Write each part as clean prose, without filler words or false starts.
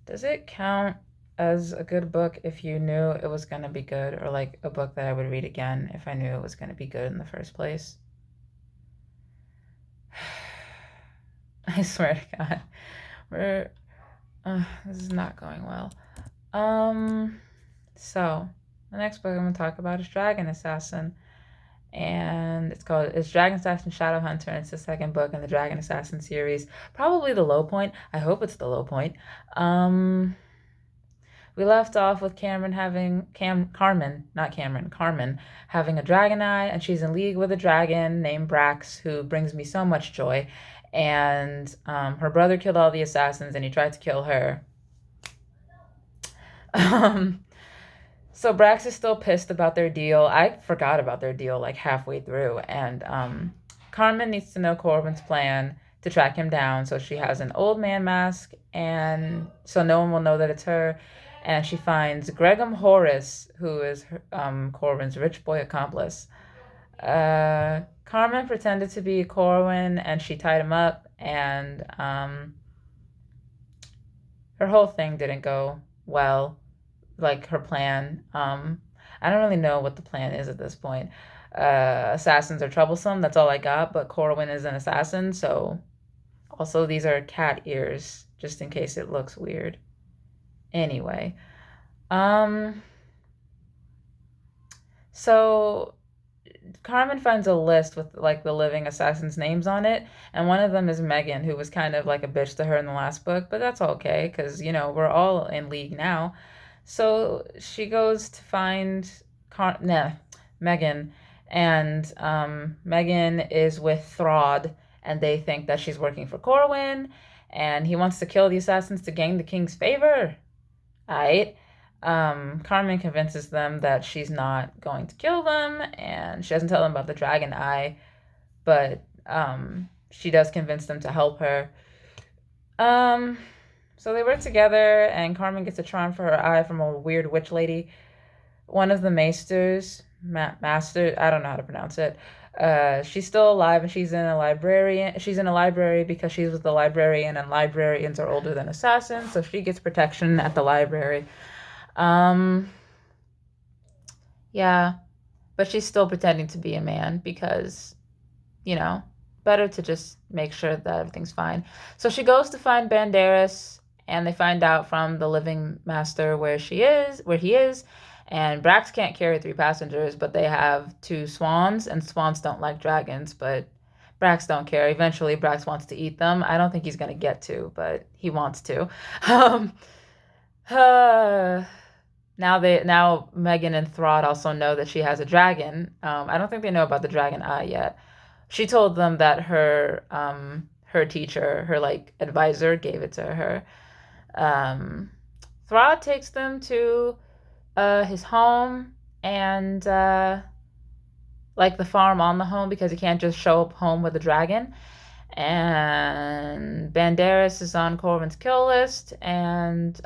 Does it count as a good book if you knew it was going to be good, or like a book that I would read again if I knew it was going to be good in the first place? I swear to God, we're this is not going well. Um, so the next book I'm gonna talk about is Dragon Assassin, and it's Dragon Assassin Shadow Hunter, and it's the second book in the Dragon Assassin series. Probably the low point. I hope it's the low point. Um, we left off with Carmen having a dragon eye, and she's in league with a dragon named Brax, who brings me so much joy. And her brother killed all the assassins, and he tried to kill her. Um, so Brax is still pissed about their deal. I forgot about their deal like halfway through, and Carmen needs to know Corwin's plan to track him down. So she has an old man mask, and so no one will know that it's her. And she finds Gregum Horace, who is Corwin's rich boy accomplice. Carmen pretended to be Corwin, and she tied him up, and her whole thing didn't go well, like her plan. I don't really know what the plan is at this point. Assassins are troublesome. That's all I got. But Corwin is an assassin, so also these are cat ears, just in case it looks weird. Anyway, um, so Carmen finds a list with like the living assassins' names on it, and one of them is Megan, who was kind of like a bitch to her in the last book, but that's okay because we're all in league now. So she goes to find Megan, and Megan is with Throd, and they think that she's working for Corwin, and he wants to kill the assassins to gain the king's favor. Alright. Carmen convinces them that she's not going to kill them, and she doesn't tell them about the dragon eye, but she does convince them to help her. So they work together, and Carmen gets a charm for her eye from a weird witch lady. One of the master, I don't know how to pronounce it. She's still alive, and she's in a library because she's with the librarian, and librarians are older than assassins, so she gets protection at the library. Um, yeah, but she's still pretending to be a man because, you know, better to just make sure that everything's fine. So she goes to find Banderas, and they find out from the living master where he is. And Brax can't carry 3 passengers, but they have 2 swans, and swans don't like dragons, but Brax don't care. Eventually, Brax wants to eat them. I don't think he's going to get to, but he wants to. Um, uh, now Megan and Throd also know that she has a dragon. I don't think they know about the dragon eye yet. She told them that her teacher, her like advisor, gave it to her. Throd takes them to his home, and like the farm on the home, because he can't just show up home with a dragon. And Banderas is on Corwin's kill list, and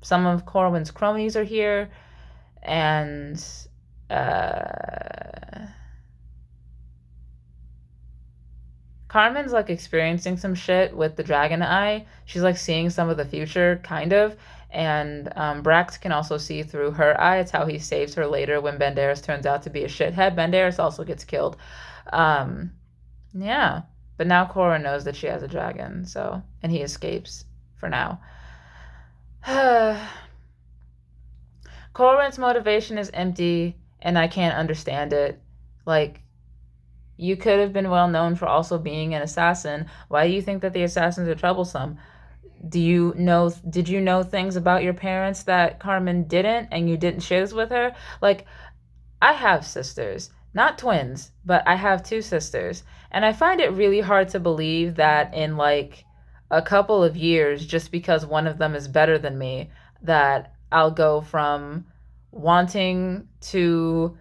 some of Corwin's cronies are here, and Carmen's like experiencing some shit with the dragon eye. She's like seeing some of the future, kind of. And Brax can also see through her eye. It's how he saves her later when Banderas turns out to be a shithead. Banderas also gets killed. Um, yeah. But now Cora knows that she has a dragon, so, and he escapes for now. Corwin's motivation is empty, and I can't understand it. Like, you could have been well known for also being an assassin. Why do you think that the assassins are troublesome? Did you know things about your parents that Carmen didn't, and you didn't share this with her? Like, I have sisters, not twins, but I have 2 sisters. And I find it really hard to believe that in like a couple of years, just because one of them is better than me, that I'll go from wanting to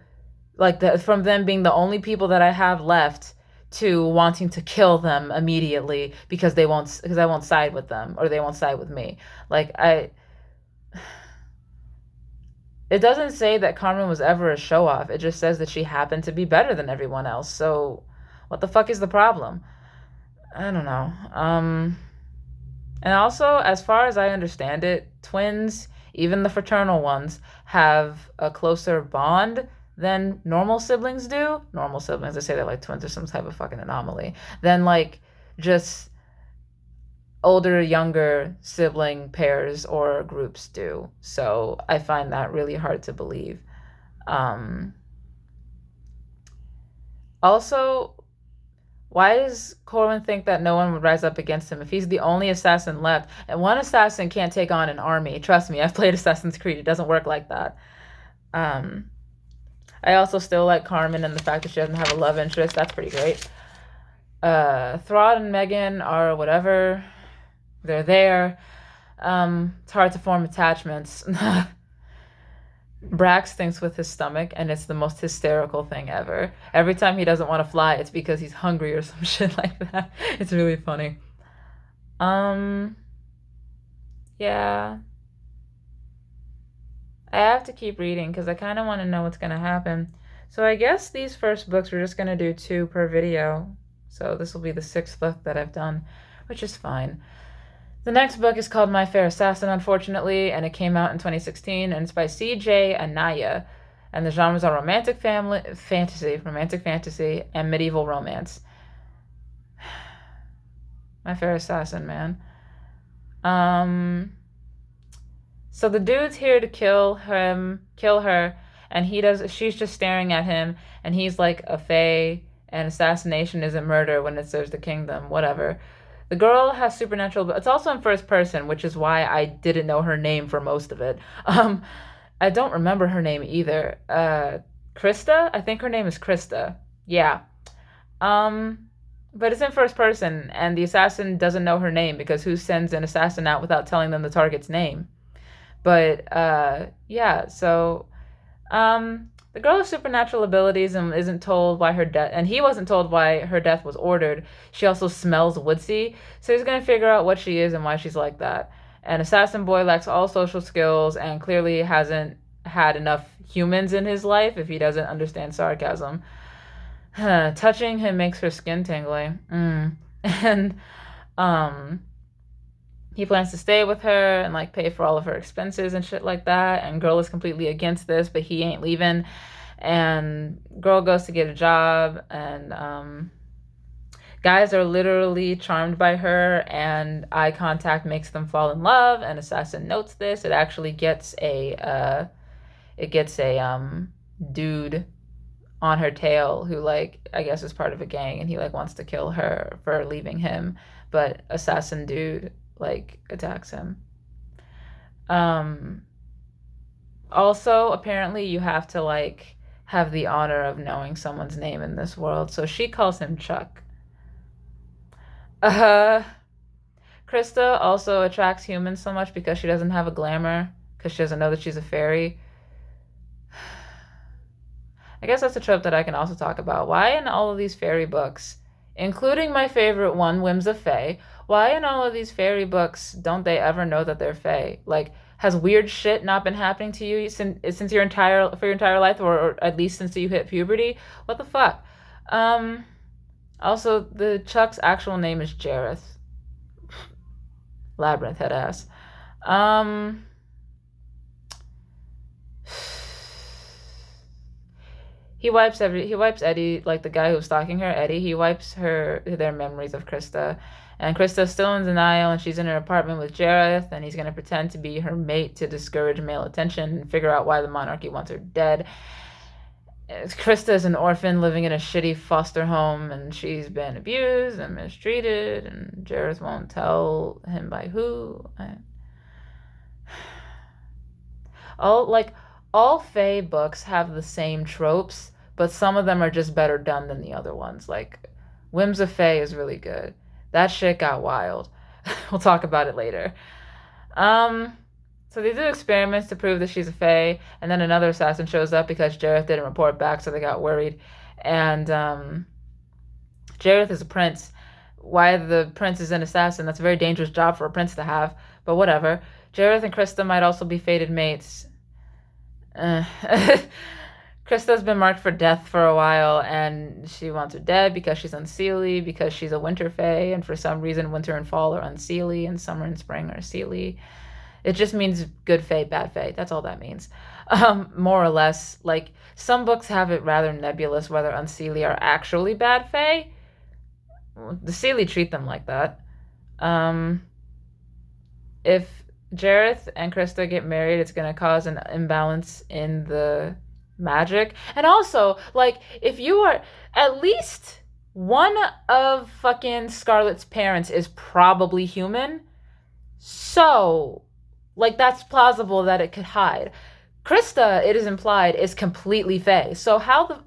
from them being the only people that I have left to wanting to kill them immediately because I won't side with them, or they won't side with me. Like it doesn't say that Carmen was ever a show off. It just says that she happened to be better than everyone else. So what the fuck is the problem? I don't know. And also, as far as I understand it, twins, even the fraternal ones, have a closer bond than normal siblings do. Normal siblings, they say that like twins are some type of fucking anomaly. Than like just older, younger sibling pairs or groups do. So I find that really hard to believe. Um, Also, why does Corwin think that no one would rise up against him if he's the only assassin left? And one assassin can't take on an army. Trust me, I've played Assassin's Creed. It doesn't work like that. Um, I also still like Carmen and the fact that she doesn't have a love interest. That's pretty great. Throd and Megan are whatever. They're there. It's hard to form attachments. Brax thinks with his stomach, and it's the most hysterical thing ever. Every time he doesn't want to fly, it's because he's hungry or some shit like that. It's really funny. Yeah. I have to keep reading because I kind of want to know what's going to happen. So I guess these first books, we're just going to do 2 per video. So this will be the 6th book that I've done, which is fine. The next book is called My Fair Assassin, unfortunately, and it came out in 2016, and it's by C.J. Anaya. And the genres are romantic fantasy, and medieval romance. My Fair Assassin, man. So the dude's here to kill her, and she's just staring at him, and he's like a fae, and assassination isn't murder when it serves the kingdom, whatever. The girl has supernatural, but it's also in first person, which is why I didn't know her name for most of it. I don't remember her name either. Krista? I think her name is Krista. Yeah. But it's in first person, and the assassin doesn't know her name because who sends an assassin out without telling them the target's name? But yeah, so the girl has supernatural abilities and isn't told why her death, and he wasn't told why her death was ordered. She also smells woodsy, so he's gonna figure out what she is and why she's like that. And Assassin Boy lacks all social skills and clearly hasn't had enough humans in his life if he doesn't understand sarcasm. Touching him makes her skin tingly. And he plans to stay with her and like pay for all of her expenses and shit like that. And girl is completely against this, but he ain't leaving. And girl goes to get a job, and guys are literally charmed by her, and eye contact makes them fall in love. And assassin notes this. It actually gets a dude on her tail who like I guess is part of a gang, and he like wants to kill her for leaving him, but assassin dude like attacks him. Also apparently you have to like have the honor of knowing someone's name in this world, so she calls him Chuck. Krista also attracts humans so much because she doesn't have a glamour, because she doesn't know that she's a fairy. I guess that's a trope that I can also talk about. Why in all of these fairy books, including my favorite one, Whims of Fae, why in all of these fairy books don't they ever know that they're fae? Like, has weird shit not been happening to you since your entire life, or at least since you hit puberty? What the fuck? Also, the Chuck's actual name is Jareth. Labyrinth head ass. He wipes Eddie, like the guy who's stalking her, Eddie, he wipes their memories of Krista. And Krista's still in denial, and she's in her apartment with Jareth, and he's going to pretend to be her mate to discourage male attention and figure out why the monarchy wants her dead. Krista is an orphan living in a shitty foster home, and she's been abused and mistreated, and Jareth won't tell him by who. All fae books have the same tropes, but some of them are just better done than the other ones. Like, Whims of Fae is really good. That shit got wild. We'll talk about it later. So they do experiments to prove that she's a fae, and then another assassin shows up because Jareth didn't report back, so they got worried. And Jareth is a prince. Why the prince is an assassin, that's a very dangerous job for a prince to have, but whatever. Jareth and Krista might also be fated mates. Krista's been marked for death for a while, and she wants her dead because she's unseelie, because she's a winter fae, and for some reason winter and fall are unseelie, and summer and spring are seelie. It just means good fae, bad fae. That's all that means. More or less. Like, some books have it rather nebulous whether unseelie are actually bad fae. The seelie treat them like that. If Jareth and Krista get married, it's going to cause an imbalance in the magic. And also, like, if you are at least one of fucking Scarlet's parents is probably human. So, like, that's plausible that it could hide. Krista, it is implied, is completely fae. So how the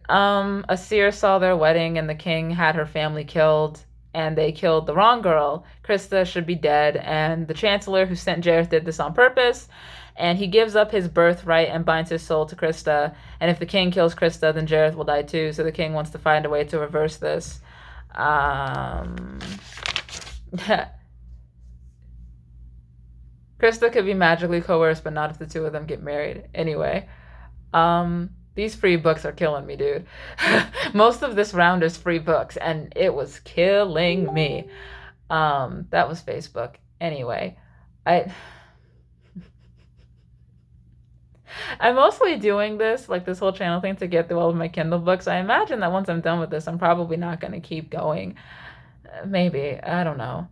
a seer saw their wedding and the king had her family killed and they killed the wrong girl. Krista should be dead, and the chancellor who sent Jareth did this on purpose, and he gives up his birthright and binds his soul to Krista. And if the king kills Krista, then Jareth will die too. So the king wants to find a way to reverse this. Krista could be magically coerced, but not if the two of them get married. Anyway, these free books are killing me, dude. Most of this round is free books, and it was killing me. That was Facebook. Anyway, I'm mostly doing this, like this whole channel thing, to get through all of my Kindle books. I imagine that once I'm done with this, I'm probably not going to keep going. Maybe. I don't know.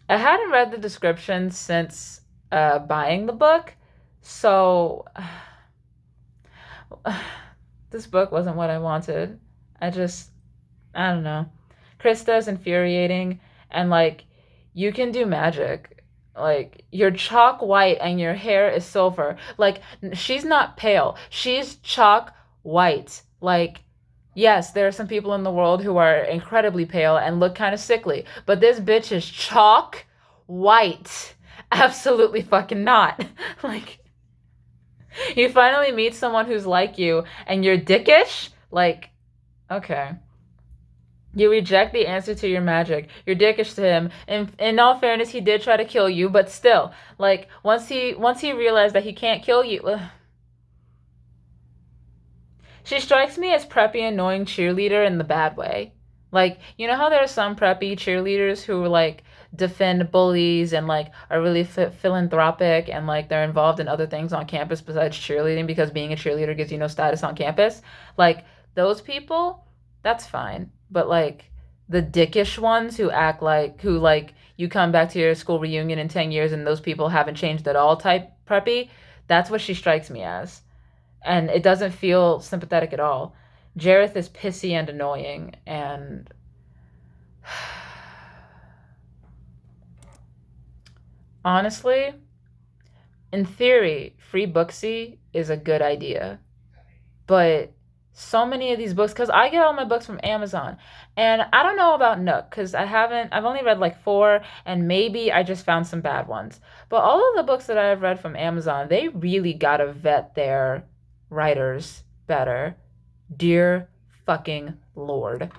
I hadn't read the description since buying the book, so this book wasn't what I wanted. I don't know. Krista's infuriating, and like, you can do magic. Like, you're chalk white and your hair is silver. Like, she's not pale. She's chalk white. Like, yes, there are some people in the world who are incredibly pale and look kind of sickly, but this bitch is chalk white. Absolutely fucking not. Like, you finally meet someone who's like you and you're dickish? Like, okay. You reject the answer to your magic. You're dickish to him. In all fairness, he did try to kill you, but still, like, once he realized that he can't kill you, she strikes me as preppy, annoying cheerleader in the bad way. Like, you know how there are some preppy cheerleaders who like defend bullies and like are really philanthropic and like they're involved in other things on campus besides cheerleading because being a cheerleader gives you no status on campus. Like, those people, that's fine. But like the dickish ones who act like, who like, you come back to your school reunion in 10 years and those people haven't changed at all type preppy, that's what she strikes me as. And it doesn't feel sympathetic at all. Jareth is pissy and annoying, and honestly, in theory, free Booksy is a good idea. But so many of these books, because I get all my books from Amazon, and I don't know about Nook, because I've only read like 4, and maybe I just found some bad ones. But all of the books that I've read from Amazon, they really gotta vet their writers better. Dear fucking Lord.